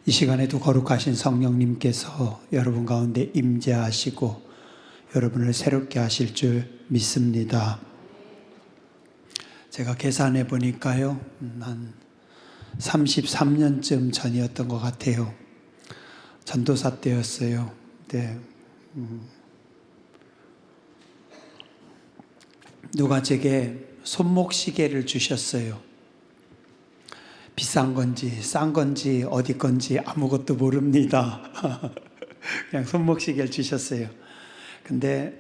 이 시간에도 거룩하신 성령님께서 여러분 가운데 임재하시고 여러분을 새롭게 하실 줄 믿습니다. 제가 계산해 보니까요, 한 33년쯤 전이었던 것 같아요. 전도사 때였어요. 네. 누가 제게 손목시계를 주셨어요. 비싼 건지 싼 건지 어디 건지 아무것도 모릅니다. 그냥 손목시계를 주셨어요. 근데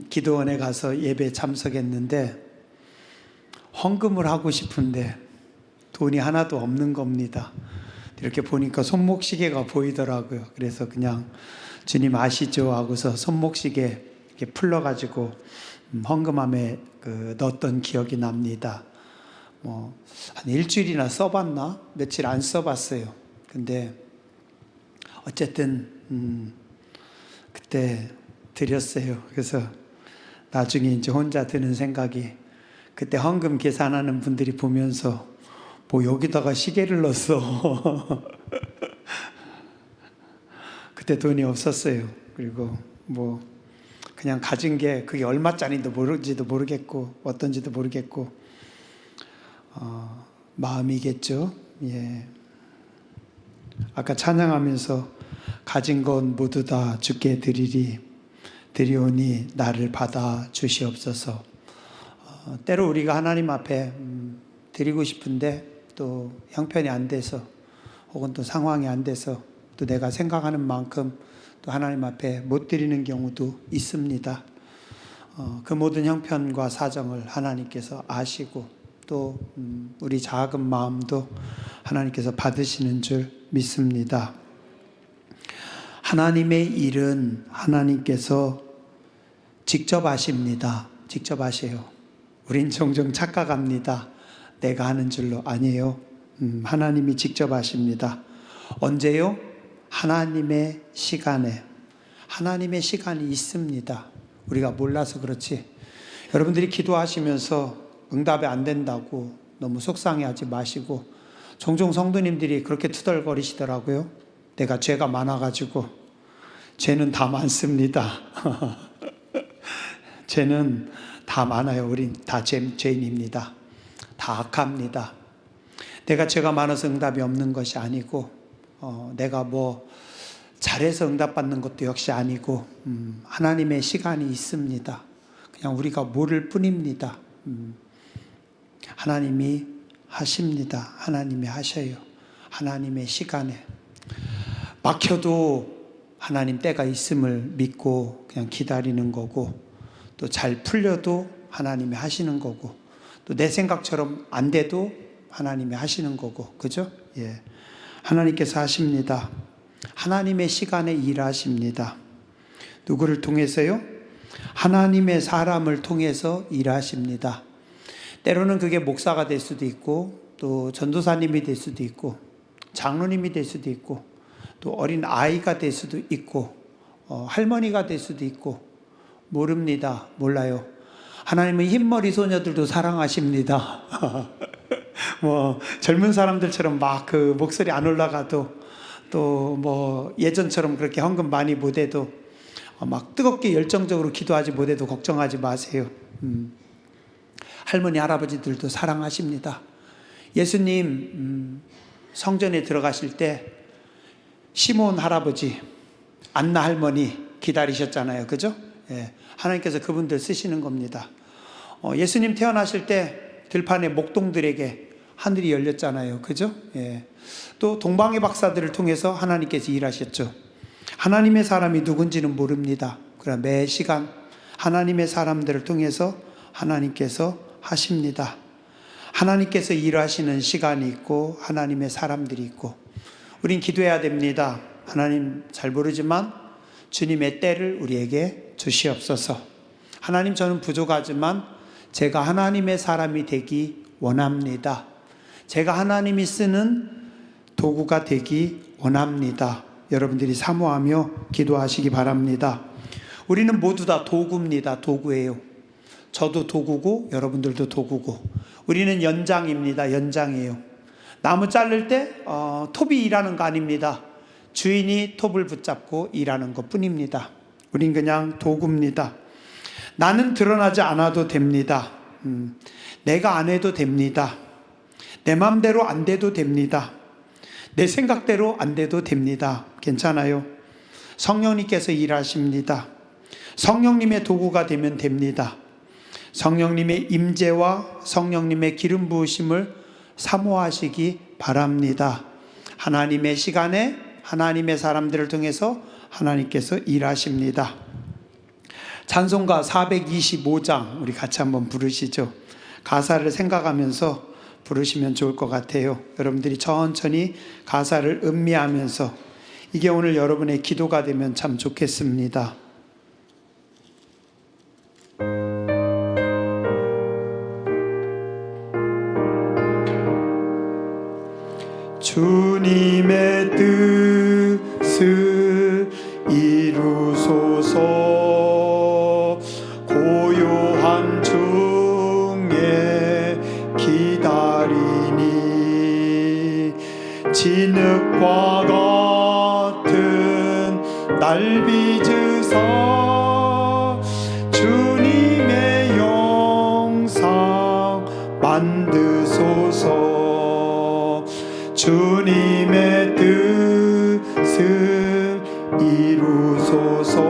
기도원에 가서 예배 참석했는데 헌금을 하고 싶은데 돈이 하나도 없는 겁니다. 이렇게 보니까 손목시계가 보이더라고요. 그래서 그냥 주님 아시죠? 하고서 손목시계 이렇게 풀러가지고 헌금함에 넣었던 기억이 납니다. 한 일주일이나 써봤나? 며칠 안 써봤어요. 근데 어쨌든 그때 드렸어요. 그래서 나중에 이제 혼자 드는 생각이, 그때 헌금 계산하는 분들이 보면서 뭐 여기다가 시계를 넣었어. 그때 돈이 없었어요. 그리고 뭐 그냥 가진 게 그게 얼마짜리인지도 모르겠고 어떤지도 모르겠고 마음이겠죠. 예. 아까 찬양하면서 가진 건 모두 다 주께 드리오니 나를 받아 주시옵소서. 때로 우리가 하나님 앞에 드리고 싶은데 또 형편이 안 돼서 혹은 또 상황이 안 돼서 또 내가 생각하는 만큼 또 하나님 앞에 못 드리는 경우도 있습니다. 그 모든 형편과 사정을 하나님께서 아시고 또 우리 작은 마음도 하나님께서 받으시는 줄 믿습니다. 하나님의 일은 하나님께서 직접 하십니다. 직접 하세요. 우린 종종 착각합니다. 내가 하는 줄로. 아니에요. 하나님이 직접 하십니다. 언제요? 하나님의 시간에. 하나님의 시간이 있습니다. 우리가 몰라서 그렇지. 여러분들이 기도하시면서 응답이 안 된다고 너무 속상해하지 마시고, 종종 성도님들이 그렇게 투덜거리시더라고요. 내가 죄가 많아가지고. 죄는 다 많습니다. 죄는 다 많아요. 우린 다 죄인입니다. 다 악합니다. 내가 죄가 많아서 응답이 없는 것이 아니고, 내가 뭐 잘해서 응답받는 것도 역시 아니고, 하나님의 시간이 있습니다. 그냥 우리가 모를 뿐입니다. 하나님이 하십니다. 하나님이 하셔요. 하나님의 시간에. 막혀도 하나님 때가 있음을 믿고 그냥 기다리는 거고, 또 잘 풀려도 하나님이 하시는 거고, 또 내 생각처럼 안 돼도 하나님이 하시는 거고, 그죠? 예. 하나님께서 하십니다. 하나님의 시간에 일하십니다. 누구를 통해서요? 하나님의 사람을 통해서 일하십니다. 때로는 그게 목사가 될 수도 있고, 또 전도사님이 될 수도 있고, 장로님이 될 수도 있고, 또 어린 아이가 될 수도 있고, 할머니가 될 수도 있고, 모릅니다. 몰라요. 하나님은 흰머리 소녀들도 사랑하십니다. 뭐 젊은 사람들처럼 막 그 목소리 안 올라가도, 또 뭐 예전처럼 그렇게 헌금 많이 못해도, 막 뜨겁게 열정적으로 기도하지 못해도 걱정하지 마세요. 할머니 할아버지들도 사랑하십니다. 예수님 성전에 들어가실 때 시몬 할아버지, 안나 할머니 기다리셨잖아요. 그죠? 예. 하나님께서 그분들 쓰시는 겁니다. 예수님 태어나실 때 들판의 목동들에게 하늘이 열렸잖아요. 그죠? 예. 또 동방의 박사들을 통해서 하나님께서 일하셨죠. 하나님의 사람이 누군지는 모릅니다. 그러나 매 시간 하나님의 사람들을 통해서 하나님께서 하십니다. 하나님께서 일하시는 시간이 있고 하나님의 사람들이 있고, 우린 기도해야 됩니다. 하나님 잘 모르지만 주님의 때를 우리에게 주시옵소서. 하나님, 저는 부족하지만 제가 하나님의 사람이 되기 원합니다. 제가 하나님이 쓰는 도구가 되기 원합니다. 여러분들이 사모하며 기도하시기 바랍니다. 우리는 모두 다 도구입니다. 도구예요. 저도 도구고 여러분들도 도구고, 우리는 연장입니다. 연장이에요. 나무 자를 때 톱이 일하는 거 아닙니다. 주인이 톱을 붙잡고 일하는 것 뿐입니다. 우린 그냥 도구입니다. 나는 드러나지 않아도 됩니다. 내가 안 해도 됩니다. 내 마음대로 안 돼도 됩니다. 내 생각대로 안 돼도 됩니다. 괜찮아요. 성령님께서 일하십니다. 성령님의 도구가 되면 됩니다. 성령님의 임재와 성령님의 기름 부으심을 사모하시기 바랍니다. 하나님의 시간에 하나님의 사람들을 통해서 하나님께서 일하십니다. 찬송가 425장 우리 같이 한번 부르시죠. 가사를 생각하면서 부르시면 좋을 것 같아요. 여러분들이 천천히 가사를 음미하면서 이게 오늘 여러분의 기도가 되면 참 좋겠습니다. 주님의 뜻을 이루소서. 고요한 중에 기다리니 진흙과 같은 날 빚으사 주님의 영상 만드소서. 주님의 뜻을 이루소서.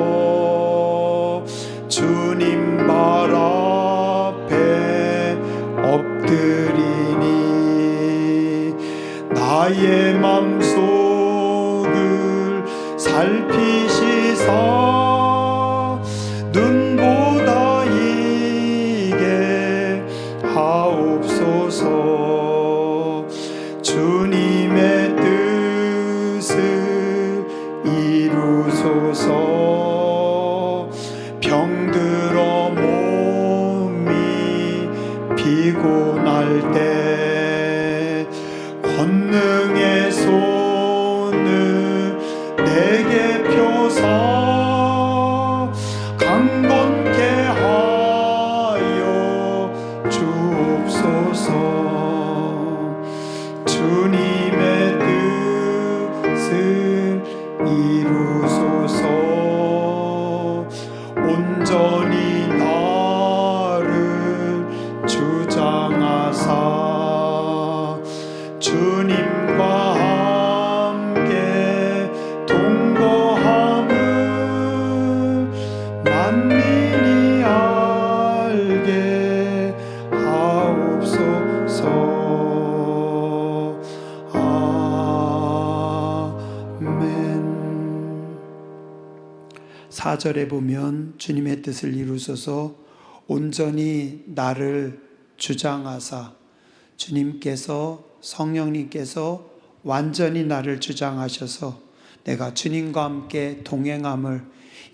주님 발 앞에 엎드리니 나의 맘속을 살피시사 눈보다 이게 하옵소서. 주님의 뜻을 이루소서. 병들어 몸이 피곤할 때 권능의 손을 내게 펴사 강건케 하여 주옵소서. 주님의 뜻을 이루소서. 온전히 나를 주장하사 주님과 함께 동거함을 만민이 알게 하옵소서. 아멘. 4절에 보면 주님의 뜻을 이루소서 온전히 나를 주장하사, 주님께서 성령님께서 완전히 나를 주장하셔서 내가 주님과 함께 동행함을,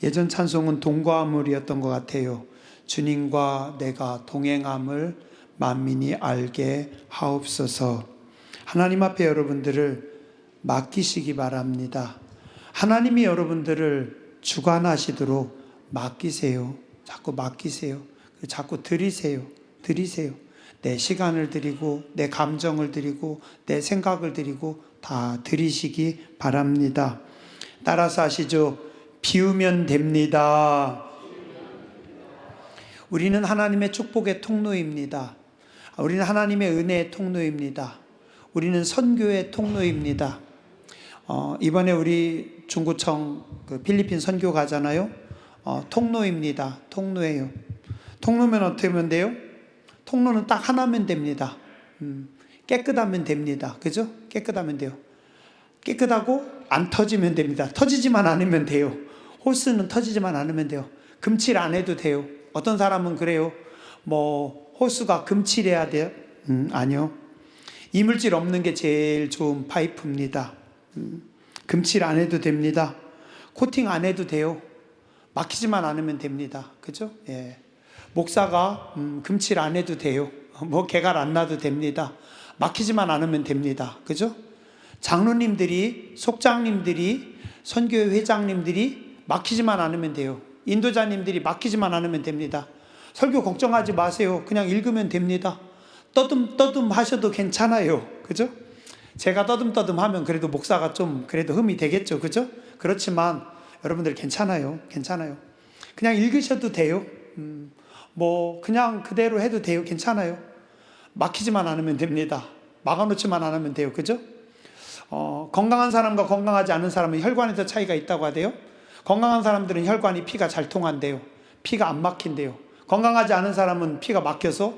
예전 찬송은 동거함을이었던 것 같아요. 주님과 내가 동행함을 만민이 알게 하옵소서. 하나님 앞에 여러분들을 맡기시기 바랍니다. 하나님이 여러분들을 주관하시도록 맡기세요. 자꾸 맡기세요. 자꾸 드리세요. 내 시간을 드리고 내 감정을 드리고 내 생각을 드리고 다 드리시기 바랍니다. 따라서 하시죠. 비우면 됩니다. 우리는 하나님의 축복의 통로입니다. 우리는 하나님의 은혜의 통로입니다. 우리는 선교의 통로입니다. 이번에 우리 중구청 필리핀 선교 가잖아요. 통로입니다. 통로예요. 통로면 어떻게 하면 돼요? 통로는 딱 하나면 됩니다. 깨끗하면 됩니다. 그죠? 깨끗하면 돼요. 깨끗하고 안 터지면 됩니다. 터지지만 않으면 돼요. 호스는 터지지만 않으면 돼요. 금칠 안 해도 돼요. 어떤 사람은 그래요. 호스가 금칠해야 돼요? 아니요. 이물질 없는 게 제일 좋은 파이프입니다. 금칠 안 해도 됩니다. 코팅 안 해도 돼요. 막히지만 않으면 됩니다. 그죠? 예. 목사가 금칠 안 해도 돼요. 개갈 안 나도 됩니다. 막히지만 않으면 됩니다. 그죠? 장로님들이, 속장님들이, 선교회 회장님들이 막히지만 않으면 돼요. 인도자님들이 막히지만 않으면 됩니다. 설교 걱정하지 마세요. 그냥 읽으면 됩니다. 떠듬 하셔도 괜찮아요. 그죠? 제가 떠듬떠듬하면 그래도 목사가 좀 그래도 흠이 되겠죠, 그죠? 그렇지만 여러분들 괜찮아요. 그냥 읽으셔도 돼요. 뭐 그냥 그대로 해도 돼요. 괜찮아요. 막히지만 않으면 됩니다. 막아놓지만 않으면 돼요, 그죠? 건강한 사람과 건강하지 않은 사람은 혈관에서 차이가 있다고 하대요. 건강한 사람들은 혈관이 피가 잘 통한대요. 피가 안 막힌대요. 건강하지 않은 사람은 피가 막혀서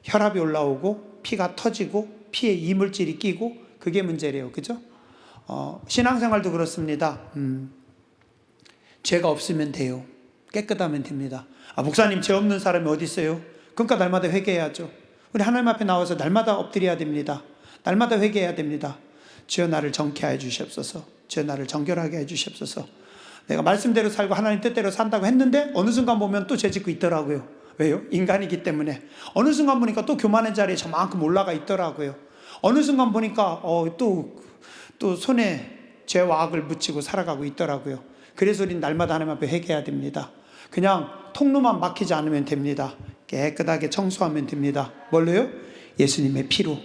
혈압이 올라오고 피가 터지고 피에 이물질이 끼고 그게 문제래요. 그죠? 신앙생활도 그렇습니다. 죄가 없으면 돼요. 깨끗하면 됩니다. 목사님, 죄 없는 사람이 어디 있어요? 그러니까 날마다 회개해야죠. 우리 하나님 앞에 나와서 날마다 엎드려야 됩니다. 날마다 회개해야 됩니다. 주여 나를 정케 해 주시옵소서. 주여 나를 정결하게 해 주시옵소서. 내가 말씀대로 살고 하나님 뜻대로 산다고 했는데 어느 순간 보면 또 죄 짓고 있더라고요. 왜요? 인간이기 때문에. 어느 순간 보니까 또 교만한 자리에 저만큼 올라가 있더라고요. 어느 순간 보니까 또 손에 죄와 악을 묻히고 살아가고 있더라고요. 그래서 우린 날마다 하나님 앞에 회개해야 됩니다. 그냥 통로만 막히지 않으면 됩니다. 깨끗하게 청소하면 됩니다. 뭘로요? 예수님의 피로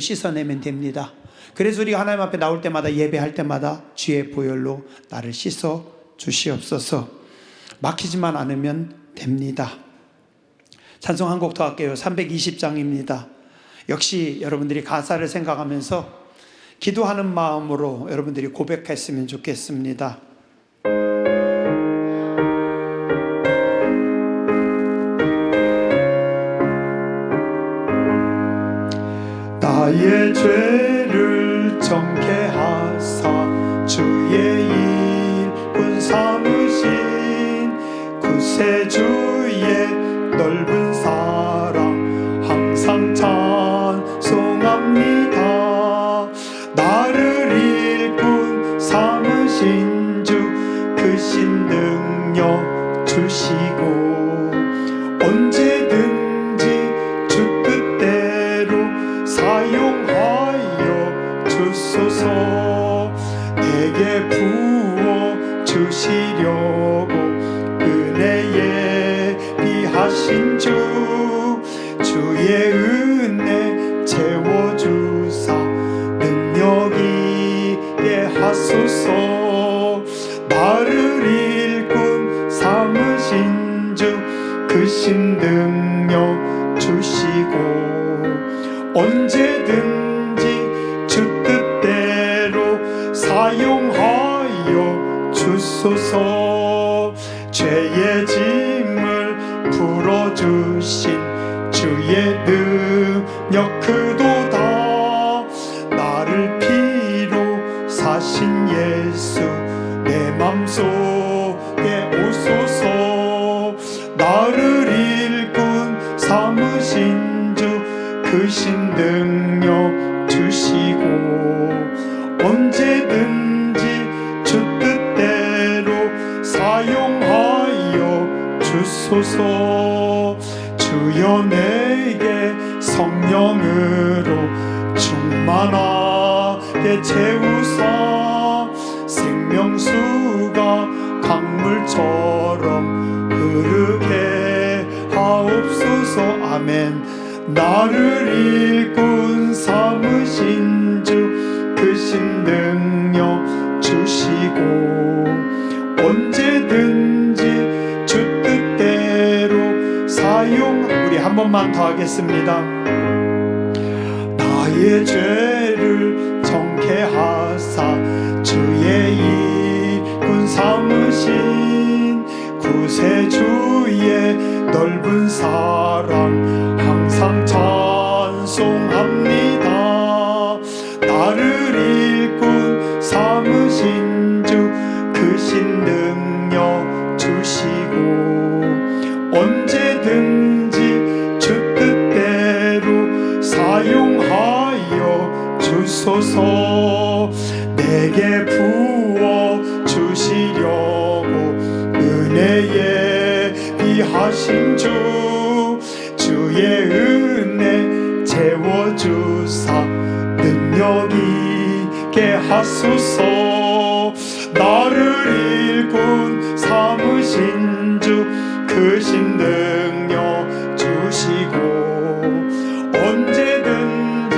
씻어내면 됩니다. 그래서 우리가 하나님 앞에 나올 때마다, 예배할 때마다 주의 보혈로 나를 씻어 주시옵소서. 막히지만 않으면 됩니다. 찬송 한 곡 더 할게요. 320장입니다. 역시 여러분들이 가사를 생각하면서 기도하는 마음으로 여러분들이 고백했으면 좋겠습니다. 나의 죄를 정케하사 주의 일꾼 삼으신 구세주의 넓은 사랑 항상 찬송합니다. 나를 일꾼 삼으신 주 크신 능력 주시고 언제든지 주 뜻대로 사용하여 주소서. 내게 부어 주시려고 은혜에 비하신 주의 은혜 채워주사 능력 있게 하소서. 나를 일꾼 삼으신 주 크신 능력 주시고 언제든지 주 뜻대로 사용하여 주소서. 죄의 짐을 풀어주신 주의 능력 크도다. 나를 피로 사신 예수 내 맘속에 오소서. 나를 일꾼 삼으신 주 크신 능력 주시고 언제든지 주 뜻대로 사용하여 주소서. 주여 내게 성령으로 충만하게 채우사 생명수가 강물처럼 흐르게 하옵소서. 아멘. 나를 일꾼 삼으신 주 크신 능력 주시고 언제든지 주 뜻대로 사용. 우리 한 번만 더 하겠습니다. 나의 죄를 정케하사 주의 일꾼 삼으신 구세주의 넓은 사랑 항상 찬송합니다. 나를 일꾼 삼으신 주 크신 능력 주시고 언제든지 주 뜻대로 사용하여 주소서. 내게 부어 주시려고 은혜에 비하신 주의 은혜 채워주사 능력 있게 하소서. 나를 일꾼 삼으신 주 크신 능력 주시고 언제든지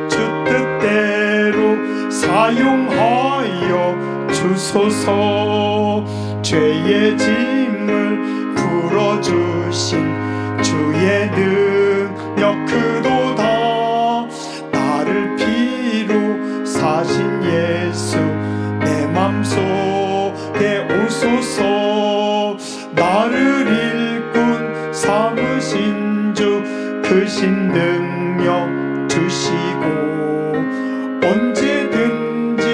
주 뜻대로 사용하여 주소서. 죄의 짐을 풀어주신 주의 능력 크도다. 나를 피로 사신 예수 내 맘속에 오소서. 나를 일꾼 삼으신 주 크신 능력 주시고 언제든지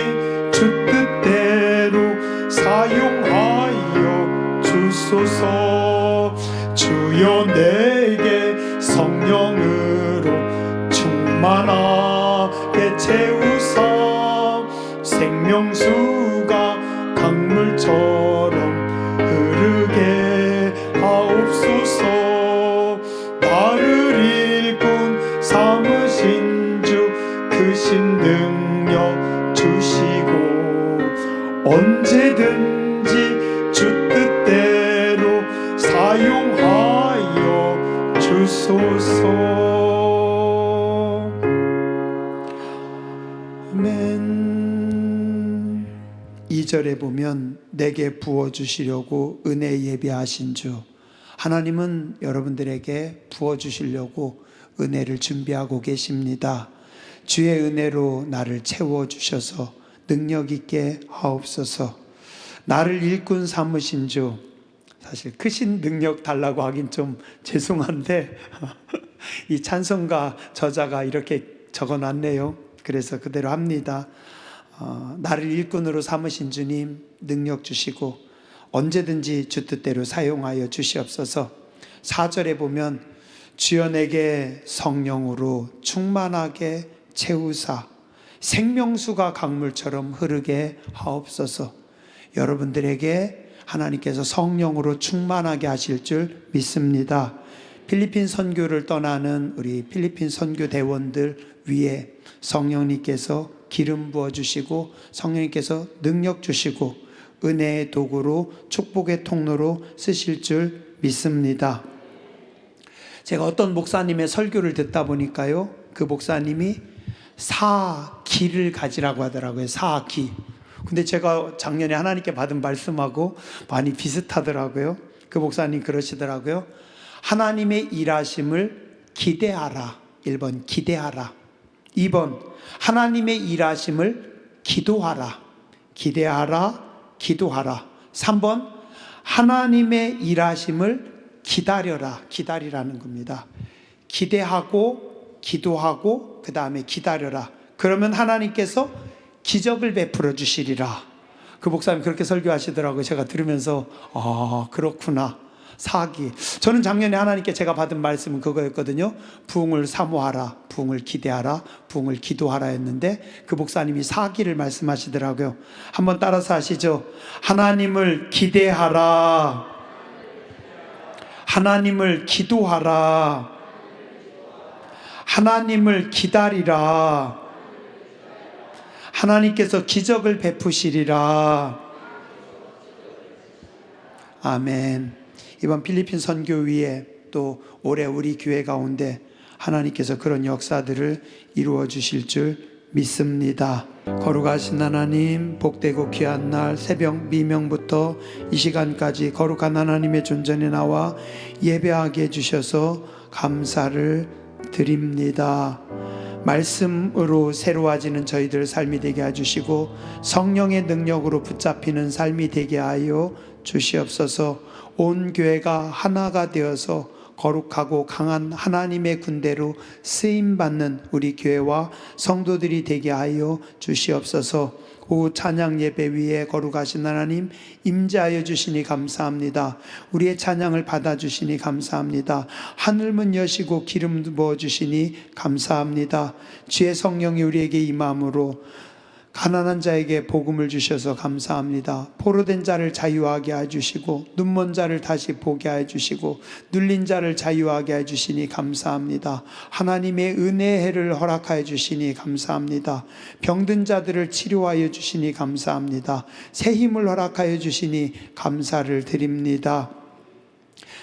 주 뜻대로 사용하여 주소서. 주여 내게 성령으로 충만하게 채우사 생명수가 강물처럼 흐르게 하옵소서. 나를 일꾼 삼으신 주 크신 능력 주시고 언제든지 주 뜻대로 사용하여 주소서. 아멘. 2절에 보면 내게 부어주시려고 은혜 예비하신 주, 하나님은 여러분들에게 부어주시려고 은혜를 준비하고 계십니다. 주의 은혜로 나를 채워주셔서 능력 있게 하옵소서. 나를 일꾼 삼으신 주, 사실 크신 능력 달라고 하긴 좀 죄송한데 이 찬송가 저자가 이렇게 적어놨네요. 그래서 그대로 합니다. 나를 일꾼으로 삼으신 주님 능력 주시고 언제든지 주 뜻대로 사용하여 주시옵소서. 4절에 보면 주여 내게 성령으로 충만하게 채우사 생명수가 강물처럼 흐르게 하옵소서. 여러분들에게 하나님께서 성령으로 충만하게 하실 줄 믿습니다. 필리핀 선교를 떠나는 우리 필리핀 선교 대원들 위에 성령님께서 기름 부어주시고 성령님께서 능력 주시고 은혜의 도구로 축복의 통로로 쓰실 줄 믿습니다. 제가 어떤 목사님의 설교를 듣다 보니까요, 그 목사님이 사기를 가지라고 하더라고요. 사기. 근데 제가 작년에 하나님께 받은 말씀하고 많이 비슷하더라고요. 그 목사님 그러시더라고요. 하나님의 일하심을 기대하라. 1번 기대하라. 2번 하나님의 일하심을 기도하라. 기대하라, 기도하라. 3번 하나님의 일하심을 기다려라. 기다리라는 겁니다. 기대하고 기도하고 그 다음에 기다려라. 그러면 하나님께서 기적을 베풀어 주시리라. 그 목사님 그렇게 설교하시더라고요. 제가 들으면서 그렇구나. 사기. 저는 작년에 하나님께 제가 받은 말씀은 그거였거든요. 부흥을 사모하라, 부흥을 기대하라, 부흥을 기도하라 했는데 그 목사님이 사기를 말씀하시더라고요. 한번 따라서 하시죠. 하나님을 기대하라, 하나님을 기도하라, 하나님을 기다리라, 하나님께서 기적을 베푸시리라. 아멘. 이번 필리핀 선교위에 또 올해 우리 교회 가운데 하나님께서 그런 역사들을 이루어 주실 줄 믿습니다. 거룩하신 하나님, 복되고 귀한 날 새벽 미명부터 이 시간까지 거룩한 하나님의 존전에 나와 예배하게 해주셔서 감사를 드립니다. 말씀으로 새로워지는 저희들 삶이 되게 해주시고 성령의 능력으로 붙잡히는 삶이 되게 하여 주시옵소서. 온 교회가 하나가 되어서 거룩하고 강한 하나님의 군대로 쓰임받는 우리 교회와 성도들이 되게 하여 주시옵소서. 오후 찬양 예배 위에 거룩하신 하나님 임재하여 주시니 감사합니다. 우리의 찬양을 받아주시니 감사합니다. 하늘문 여시고 기름 부어주시니 감사합니다. 주의 성령이 우리에게 임함으로 가난한 자에게 복음을 주셔서 감사합니다. 포로된 자를 자유하게 해주시고 눈먼 자를 다시 보게 해주시고 눌린 자를 자유하게 해주시니 감사합니다. 하나님의 은혜의 해를 허락하여 주시니 감사합니다. 병든 자들을 치료하여 주시니 감사합니다. 새 힘을 허락하여 주시니 감사를 드립니다.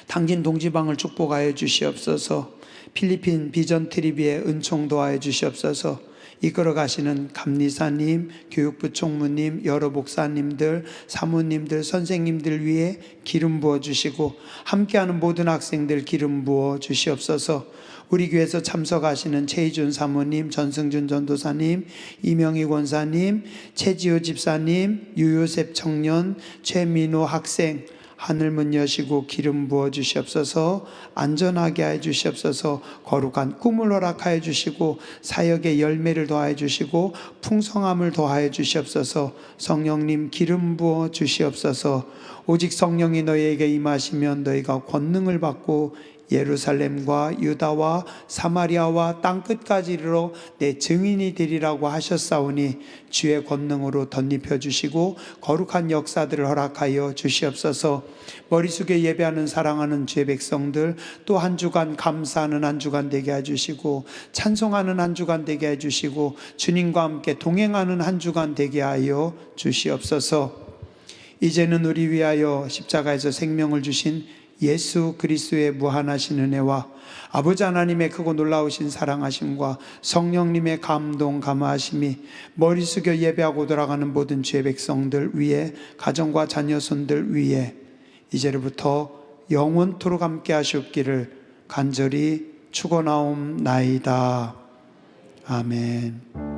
당진 동지방을 축복하여 주시옵소서. 필리핀 비전 트립 위에 은총 도하여 주시옵소서. 이끌어 가시는 감리사님, 교육부 총무님, 여러 목사님들, 사모님들, 선생님들 위해 기름 부어 주시고 함께하는 모든 학생들 기름 부어 주시옵소서. 우리 교회에서 참석하시는 최희준 사모님, 전승준 전도사님, 이명희 권사님, 최지호 집사님, 유요셉 청년, 최민호 학생, 하늘문 여시고 기름 부어 주시옵소서. 안전하게 해 주시옵소서. 거룩한 꿈을 허락하여 주시고 사역의 열매를 더하여 주시고 풍성함을 더하여 주시옵소서. 성령님 기름 부어 주시옵소서. 오직 성령이 너희에게 임하시면 너희가 권능을 받고 예루살렘과 유다와 사마리아와 땅끝까지 이르러 내 증인이 되리라고 하셨사오니 주의 권능으로 덧입혀 주시고 거룩한 역사들을 허락하여 주시옵소서. 머리 숙여 예배하는 사랑하는 주의 백성들 또 한 주간 감사하는 한 주간 되게 해주시고 찬송하는 한 주간 되게 해주시고 주님과 함께 동행하는 한 주간 되게 하여 주시옵소서. 이제는 우리 위하여 십자가에서 생명을 주신 예수 그리스도의 무한하신 은혜와 아버지 하나님의 크고 놀라우신 사랑하심과 성령님의 감동 감화하심이 머리 숙여 예배하고 돌아가는 모든 주의 백성들 위에 가정과 자녀손들 위에 이제로부터 영원토록 함께 하시옵기를 간절히 축원하옵나이다. 아멘.